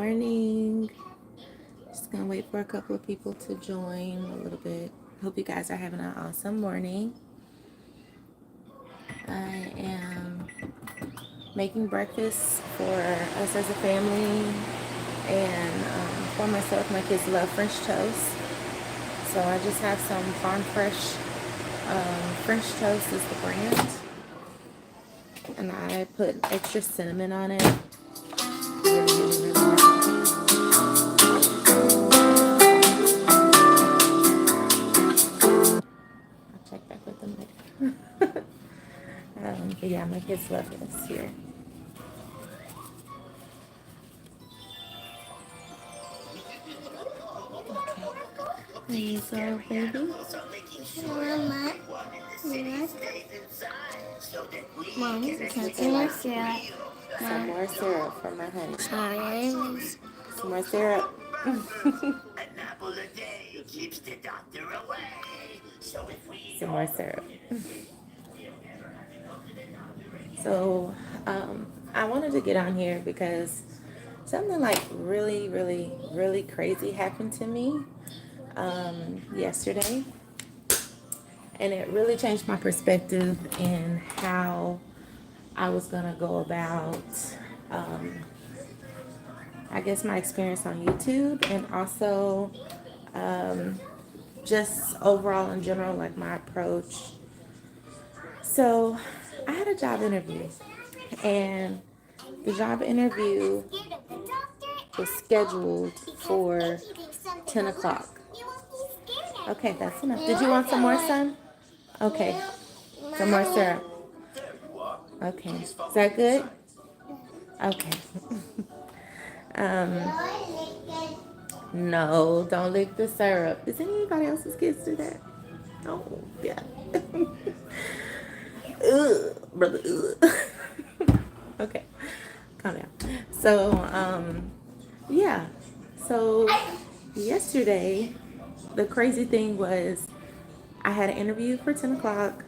morning. Just gonna wait for a couple of people to join a little bit. Hope you guys are having an awesome morning. I am making breakfast for us as a family and for myself. My kids love French toast. So I just have some Farm Fresh French toast is the brand. And I put extra cinnamon on it. Really, really, really I'll check back with them later. But yeah, my kids love this here. There you go, baby. Mama, Mom, something more syrup. Some more syrup for my honey. Sorry. Some more syrup. Some more syrup. So, I wanted to get on here because something like really, really, really crazy happened to me yesterday. And it really changed my perspective in how I was going to go about, I guess, my experience on YouTube and also just overall in general, like my approach. So I had a job interview, and the job interview was scheduled for 10 o'clock. Okay, that's enough. Did you want some more, son? Okay, some more syrup. Okay, is that good? Okay. um, no, don't lick the syrup. Does anybody else's kids do that? Oh, yeah. Ugh, brother, ugh. Okay, calm down. So, yeah. So, yesterday, the crazy thing was I had an interview for 10 o'clock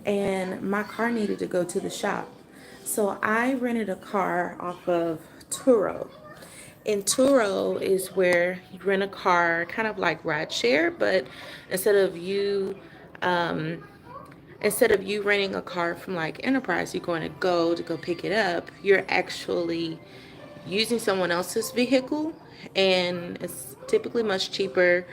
and my car needed to go to the shop. So, I rented a car off of Turo. And Turo is where you rent a car, kind of like rideshare, but instead of you, um, instead of you renting a car from like Enterprise, you're going to go pick it up. You're actually using someone else's vehicle, and it's typically much cheaper.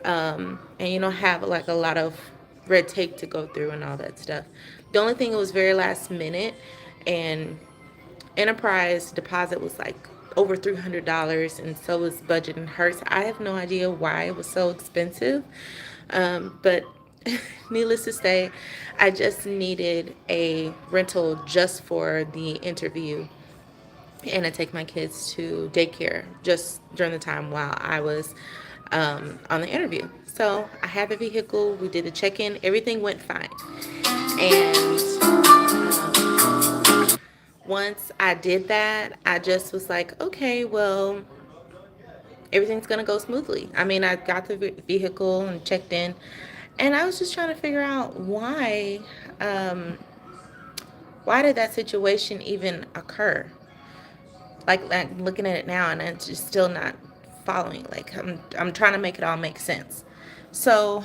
And you don't have like a lot of red tape to go through and all that stuff. The only thing, it was very last minute, and Enterprise deposit was like over $300, and so was budget and Hertz. I have no idea why it was so expensive, but needless to say, I just needed a rental just for the interview and to take my kids to daycare just during the time while I was on the interview. So I had the vehicle, we did the check-in, everything went fine. And once I did that, I just was like, okay, well, everything's gonna go smoothly. I mean, I got the vehicle and checked in, and I was just trying to figure out um, why did that situation even occur? Like looking at it now, and I'm just still not following. Like I'm trying to make it all make sense. So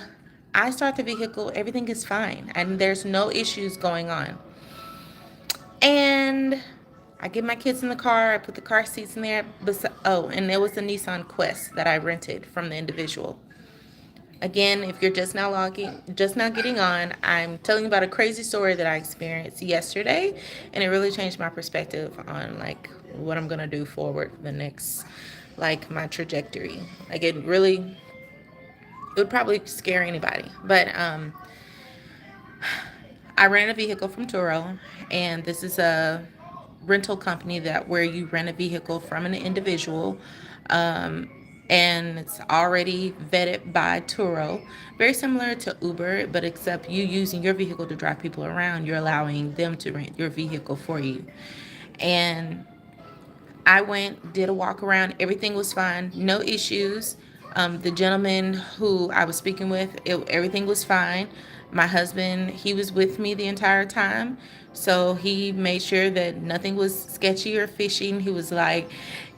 I start the vehicle, everything is fine, and there's no issues going on. And I get my kids in the car. I put the car seats in there. Oh, and there was a Nissan Quest that I rented from the individual. Again, if you're just now getting on, I'm telling you about a crazy story that I experienced yesterday, and it really changed my perspective on like what I'm gonna do forward for the next, like my trajectory. Like it would probably scare anybody, but I ran a vehicle from Turo, and this is a rental company that where you rent a vehicle from an individual, um, and it's already vetted by Turo. Very similar to Uber, but except you using your vehicle to drive people around, you're allowing them to rent your vehicle for you. And I went, did a walk around. Everything was fine, no issues. The gentleman who I was speaking with, everything was fine. My husband, he was with me the entire time. So he made sure that nothing was sketchy or fishy. He was like,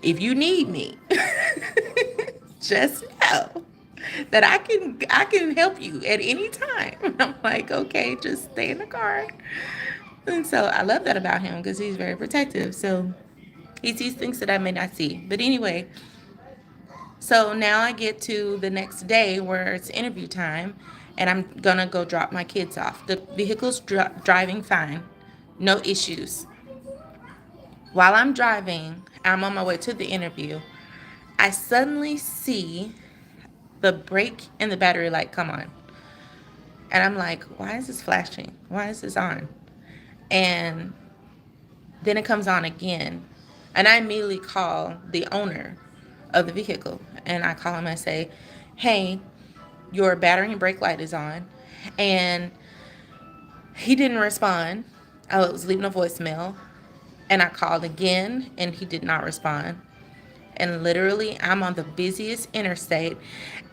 if you need me, just know that I can help you at any time. And I'm like, okay, just stay in the car. And so I love that about him because he's very protective. So he sees things that I may not see. But anyway, so now I get to the next day where it's interview time, and I'm gonna go drop my kids off. The vehicle's driving fine, no issues. While I'm driving, I'm on my way to the interview. I suddenly see the brake and the battery light come on. And I'm like, why is this flashing? Why is this on? And then it comes on again. And I immediately call the owner of the vehicle. And I call him and I say, hey, your battery and brake light is on. And he didn't respond. I was leaving a voicemail. And I called again and he did not respond. And literally, I'm on the busiest interstate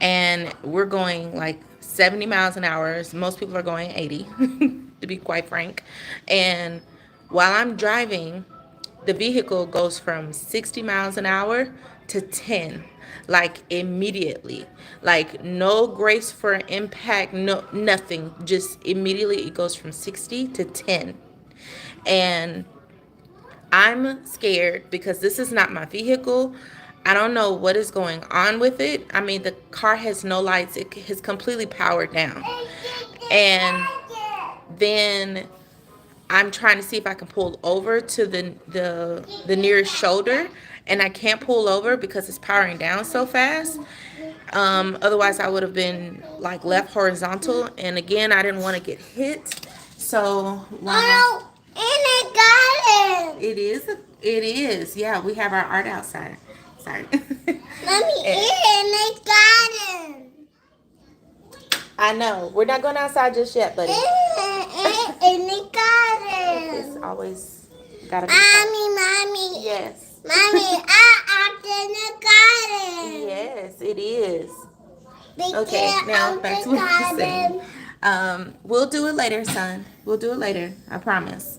and we're going like 70 miles an hour. Most people are going 80, to be quite frank. And while I'm driving, the vehicle goes from 60 miles an hour to 10, like immediately. Like no grace for impact, no nothing. Just immediately it goes from 60 to 10. And I'm scared because this is not my vehicle. I don't know what is going on with it. I mean, the car has no lights. It has completely powered down. And then I'm trying to see if I can pull over to the nearest shoulder, and I can't pull over because it's powering down so fast. Otherwise, I would have been like left horizontal, and again, I didn't want to get hit. So, Oh, in a garden. it is. It is. Yeah, we have our art outside. Sorry. Mommy, Eh, in a garden. I know. We're not going outside just yet, buddy. In a It's garden. always gotta be fun. Mommy. Yes. Mommy, I in a garden. Yes, it is. Be Okay, now out back to the what I was saying. garden. We'll do it later, son. We'll do it later. I promise.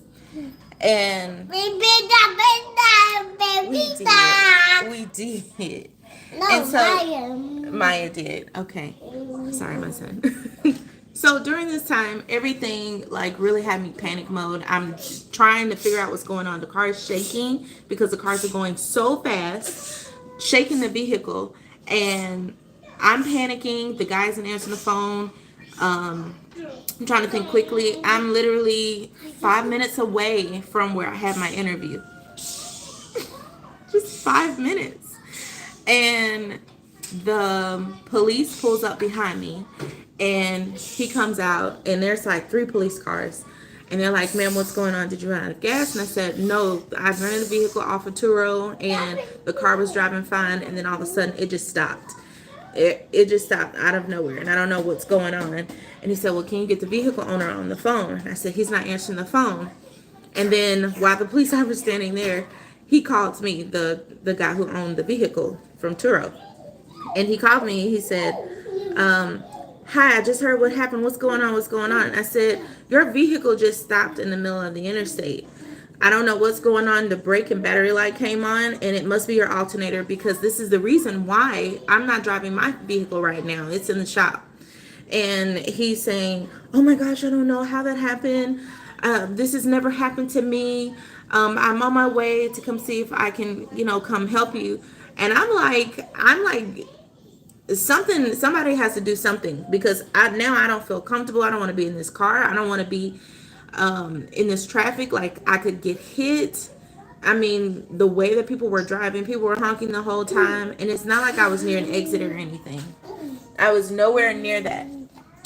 And Baby, we baby, did. We did. No, And so Maya. Maya did. Okay. Sorry, my son. So during this time, everything like really had me panic mode. I'm trying to figure out what's going on. The car is shaking because the cars are going so fast, shaking the vehicle, and I'm panicking. The guy isn't answering the phone. I'm trying to think quickly. I'm literally 5 minutes away from where I had my interview. Just 5 minutes. And the police pulls up behind me and he comes out and there's like 3 police cars and they're like, ma'am, what's going on? Did you run out of gas? And I said, no, I rented a vehicle off of Turo and the car was driving fine, and then all of a sudden it just stopped. It just stopped out of nowhere and I don't know what's going on. And he said, well, can you get the vehicle owner on the phone? And I said, he's not answering the phone. And then while the police officer was standing there, he called me, the guy who owned the vehicle from Turo. And he called me. He said, hi, I just heard what happened. What's going on? What's going on? And I said, your vehicle just stopped in the middle of the interstate. I don't know what's going on. The brake and battery light came on, and it must be your alternator because this is the reason why I'm not driving my vehicle right now. It's in the shop. And he's saying, oh my gosh, I don't know how that happened. This has never happened to me. I'm on my way to come see if I can, come help you. And I'm like, somebody has to do something because now I don't feel comfortable. I don't want to be in this car. I don't want to be in this traffic. Like I could get hit. I mean, the way that people were driving, people were honking the whole time. And it's not like I was near an exit or anything. I was nowhere near that.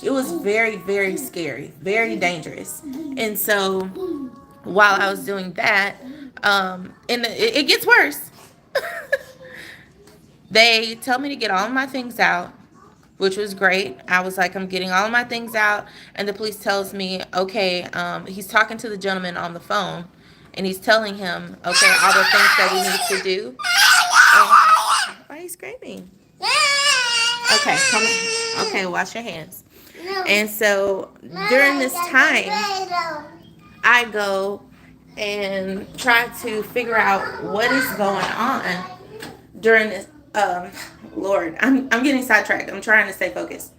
It was very, very scary, very dangerous. And so while I was doing that, and it gets worse. They tell me to get all of my things out, which was great. I was like, I'm getting all of my things out. And the police tells me, okay, he's talking to the gentleman on the phone. And he's telling him, okay, all the things that we need to do. Why are you screaming? Okay, come on. Okay, wash your hands. And so during this time, I go and try to figure out what is going on during this. Lord, I'm getting sidetracked. I'm trying to stay focused.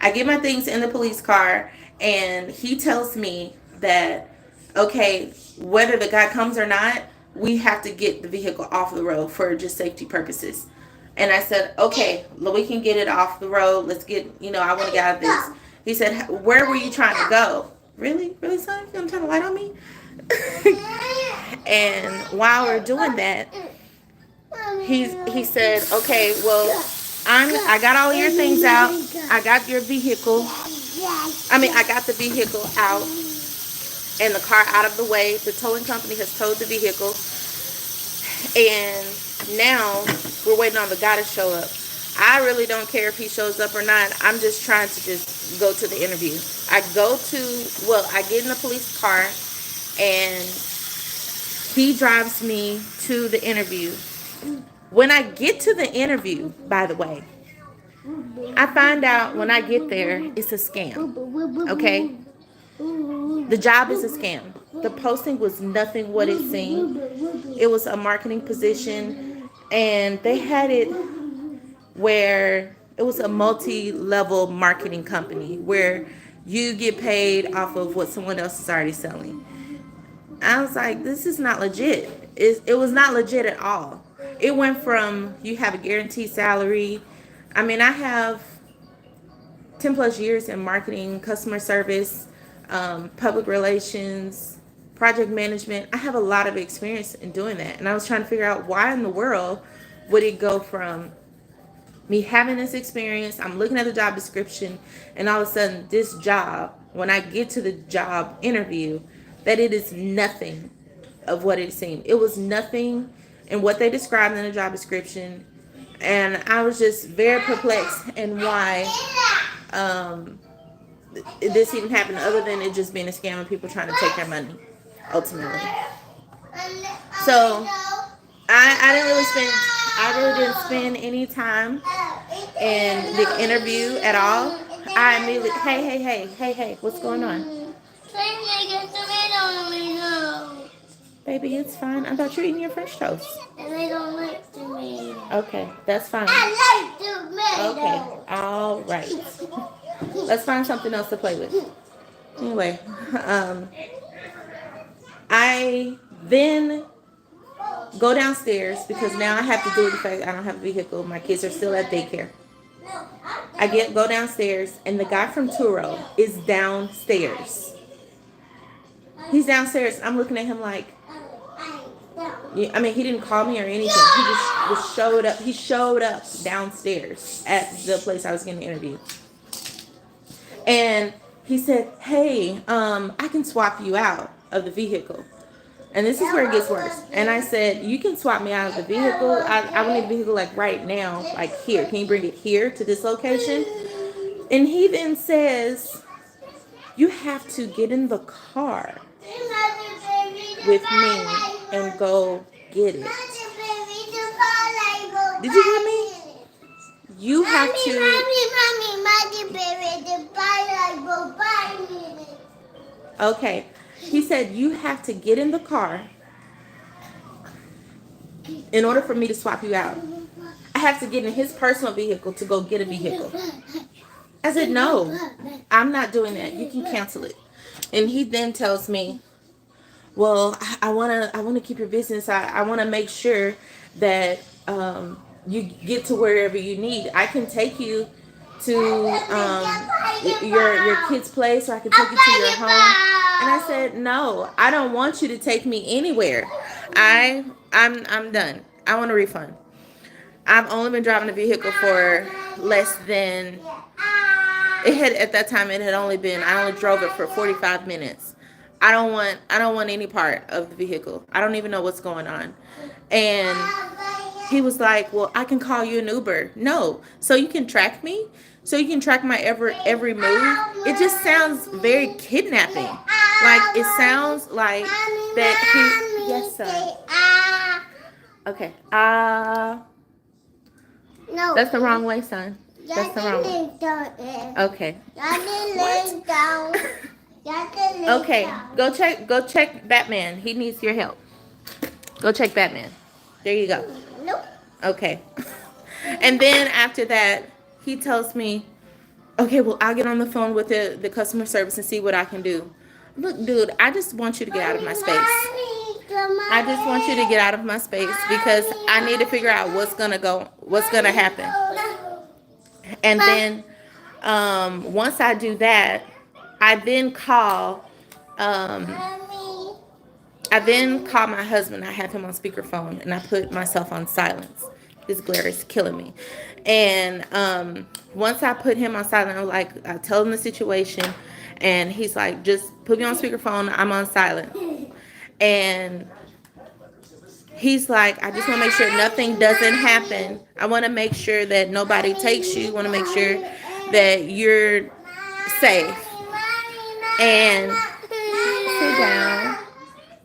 I get my things in the police car, and he tells me that, okay, whether the guy comes or not, we have to get the vehicle off the road for just safety purposes. And I said, okay, we can get it off the road. Let's get, I want to get out of this. He said, where were you trying to go? Really? Really, son? You gonna turn the light on me? And while we're doing that, he said, okay, well, I got all your things out. I got your vehicle. I got the vehicle out and the car out of the way. The towing company has towed the vehicle. And now we're waiting on the guy to show up. I really don't care if he shows up or not. I'm just trying to just go to the interview. I get in the police car, and he drives me to the interview. When I get to the interview, by the way, I find out when I get there, it's a scam. Okay? The job is a scam. The posting was nothing what it seemed. It was a marketing position, and they had it where it was a multi-level marketing company where you get paid off of what someone else is already selling. I was like, this is not legit. It was not legit at all. It went from you have a guaranteed salary. I have 10 plus years in marketing, customer service, public relations, project management. I have a lot of experience in doing that. And I was trying to figure out why in the world would it go from me having this experience, I'm looking at the job description, and all of a sudden this job, when I get to the job interview, that it is nothing of what it seemed. It was nothing in what they described in the job description. And I was just very perplexed in why this even happened, other than it just being a scam and people trying to take their money, ultimately. So I really didn't spend any time in the interview at all. I immediately, hey, what's going on? Baby, it's fine. I thought you were eating your French toast. And I don't like tomato. Okay, that's fine. I like tomato. Okay, all right. Let's find something else to play with. Anyway, I then go downstairs because now I have to do the fact I don't have a vehicle. My kids are still at daycare. Go downstairs, and the guy from Turo is downstairs. He's downstairs. I'm looking at him like, he didn't call me or anything. He just showed up. He showed up downstairs at the place I was getting interviewed. And he said, hey, I can swap you out of the vehicle. And this is where it gets worse. And I said, you can swap me out of the vehicle. I want a vehicle like right now, like here. Can you bring it here to this location? And he then says, you have to get in the car with me and go get it. Did you hear me? You have to. Okay. He said you have to get in the car in order for me to swap you out. I have to get in his personal vehicle to go get a vehicle. I said, no, I'm not doing that. You can cancel it. And he then tells me, well, I want to keep your business. I want to make sure that you get to wherever you need. I can take you to your kid's place, or I can take you to your home. And I said, no, I don't want you to take me anywhere. I'm done. I want a refund. I've only been driving the vehicle for less than, at that time it had only been, I only drove it for 45 minutes. I don't want any part of the vehicle. I don't even know what's going on. And he was like, well, I can call you an Uber. No. So you can track me? So you can track my every move? It just sounds very kidnapping. Like, it sounds like that he... Yes, son. Okay. No. That's the wrong way, son. That's the wrong one. Okay. Okay. Go check Batman. He needs your help. Go check Batman. There you go. Nope. Okay. And then after that, he tells me, okay, well, I'll get on the phone with the customer service and see what I can do. Look, dude, I just want you to get out of my space. I just want you to get out of my space because I need to figure out what's gonna happen. And then once I do that, I then call my husband. I have him on speakerphone and I put myself on silence. This glare is killing me. And once I put him on silent, I tell him the situation, and he's like, just put me on speakerphone. I'm on silent. And he's like, I just want to make sure nothing doesn't happen. I want to make sure that nobody takes you. I want to make sure that you're safe. And sit down.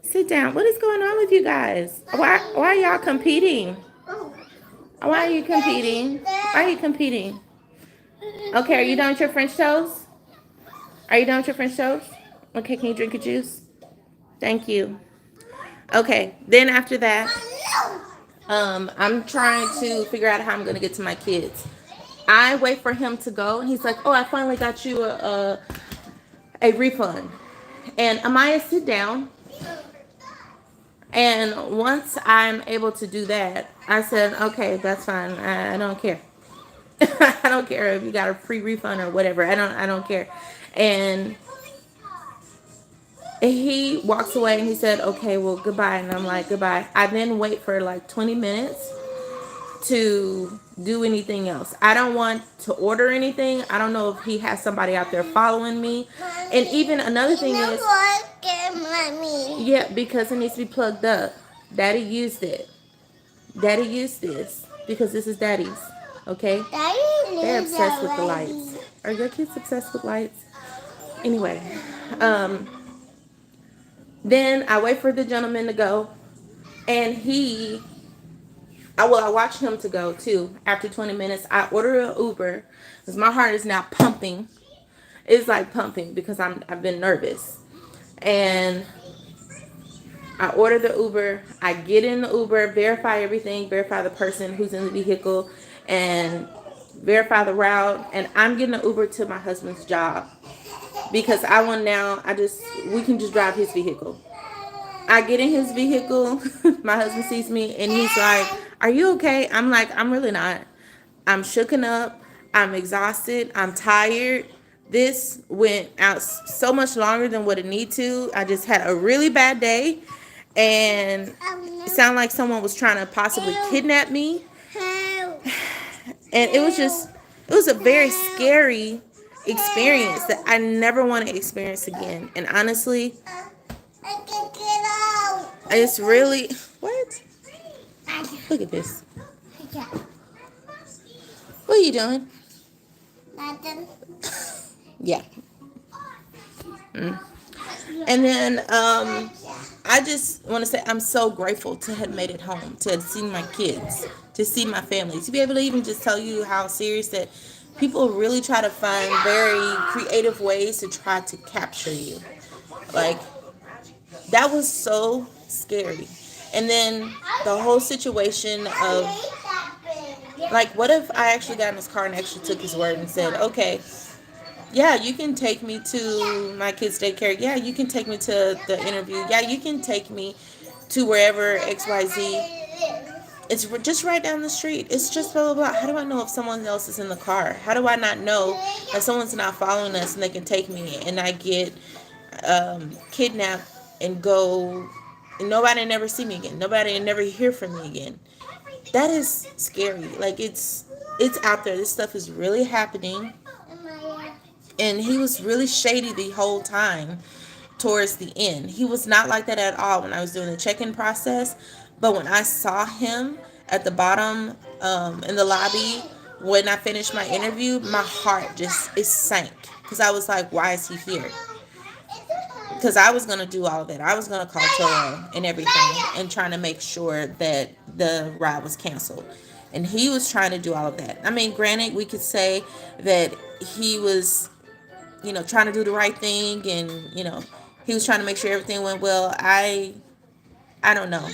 Sit down. What is going on with you guys? Why are y'all competing? Why are you competing? Why are you competing? Okay, are you done with your French toast? Are you done with your French toast? Okay, can you drink your juice? Thank you. Okay, then after that, I'm trying to figure out how I'm going to get to my kids. I wait for him to go, and he's like, oh, I finally got you a refund. And Amaya, sit down. And once I'm able to do that, I said, okay, that's fine. I don't care. I don't care if you got a free refund or whatever. I don't care. And he walks away and he said, okay, well, goodbye. And I'm like, goodbye. I then wait for like 20 minutes to do anything else. I don't want to order anything. I don't know if he has somebody out there following me. And even another thing is, yeah, because it needs to be plugged up. Daddy used it. Daddy used this because this is Daddy's. Okay? They're obsessed with the lights. Are your kids obsessed with lights? Anyway, then I wait for the gentleman to go, and I watch him to go too. After 20 minutes, I order an Uber because my heart is now pumping. It's like pumping because I've been nervous. And I order the Uber. I get in the Uber, verify everything, verify the person who's in the vehicle, and verify the route. And I'm getting an Uber to my husband's job because we can just drive his vehicle. I get in his vehicle. My husband sees me and he's like, are you okay? I'm like, I'm really not. I'm shooken up. I'm exhausted. I'm tired. This went out so much longer than what it needed to. I just had a really bad day. And it sounded like someone was trying to possibly kidnap me. And it was a very scary experience that I never want to experience again. And honestly, it's really, what? Look at this. What are you doing? Nothing. Yeah. And then I just want to say I'm so grateful to have made it home, to have seen my kids, to see my family, to be able to even just tell you how serious that people really try to find very creative ways to try to capture you. Like, that was so scary. And then the whole situation of, like, what if I actually got in his car and actually took his word and said, okay, yeah, you can take me to my kids' daycare. Yeah, you can take me to the interview. Yeah, you can take me to wherever XYZ. It's just right down the street. It's just blah, blah, blah. How do I know if someone else is in the car? How do I not know that someone's not following us and they can take me and I get kidnapped and go, and nobody never see me again. Nobody never hear from me again. That is scary. Like, it's out there. This stuff is really happening. And he was really shady the whole time towards the end. He was not like that at all when I was doing the check-in process. But when I saw him at the bottom in the lobby, when I finished my interview, my heart it sank. Because I was like, why is he here? Because I was going to do all of that. I was going to call Toro and everything and trying to make sure that the ride was canceled. And he was trying to do all of that. I mean, granted, we could say that he was, trying to do the right thing, and he was trying to make sure everything went well. I don't know,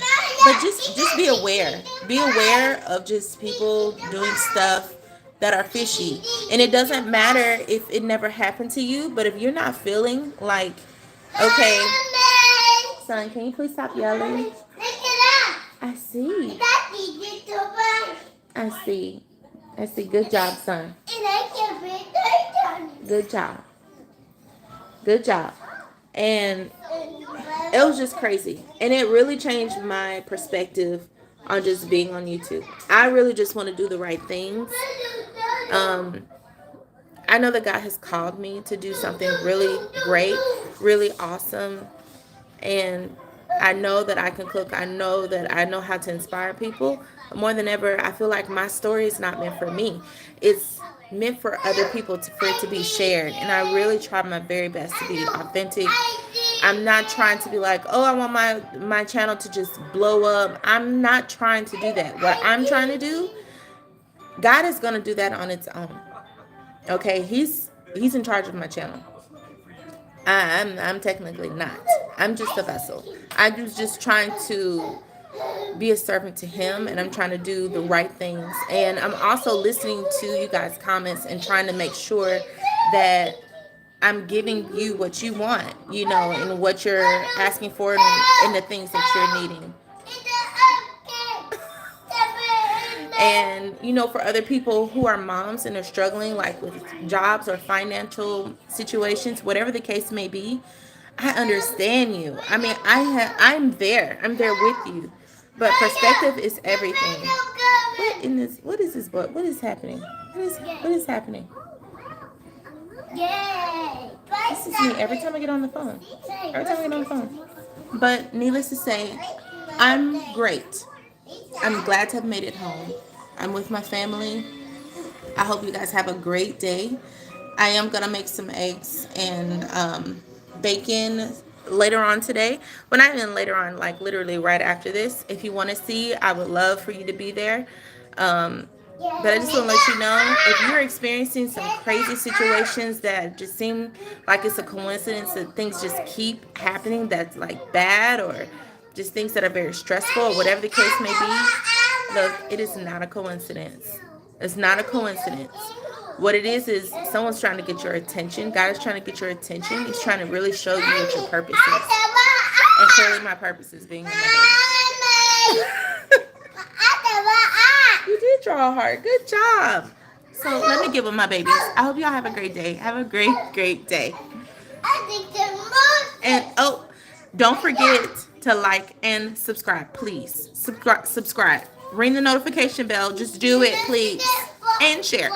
but just be aware. Be aware of just people doing stuff that are fishy, and it doesn't matter if it never happened to you. But if you're not feeling like, okay, son, can you please stop yelling? I see. I see. I see. Good job, son. Good job. Good job. And it was just crazy. And it really changed my perspective on just being on YouTube. I really just want to do the right things. Um, I know that God has called me to do something really great, really awesome. And I know that I can cook. I know that I know how to inspire people. More than ever, I feel like my story is not meant for me. It's meant for other people for it to be shared. And I really try my very best to be authentic. I'm not trying to be like, oh, I want my channel to just blow up. I'm not trying to do that. What I'm trying to do, God is going to do that on its own. Okay, He's in charge of my channel. I'm technically not. I'm just a vessel. I was just trying to be a servant to Him, and I'm trying to do the right things. And I'm also listening to you guys' comments and trying to make sure that I'm giving you what you want, and what you're asking for, and the things that you're needing. And for other people who are moms and are struggling, like with jobs or financial situations, whatever the case may be, I understand you. I mean, I'm there. I'm there with you. But perspective is everything. What is this book? What is happening? What is happening? This is me every time I get on the phone. Every time I get on the phone. But needless to say, I'm great. I'm glad to have made it home. I'm with my family. I hope you guys have a great day. I am going to make some eggs and bacon later on today. Well, not even later on, like literally right after this. If you want to see, I would love for you to be there. But I just want to let you know, if you're experiencing some crazy situations that just seem like it's a coincidence that things just keep happening that's like bad, or just things that are very stressful, or whatever the case may be, look, it is not a coincidence. It's not a coincidence. What it is someone's trying to get your attention. God is trying to get your attention. He's trying to really show you what your purpose is. And clearly my purpose is being a mother. You did draw a heart. Good job. So let me get with my babies. I hope y'all have a great day. Have a great, great day. And don't forget to like and subscribe, please. Subscribe. Ring the notification bell. Just do it, please. And share.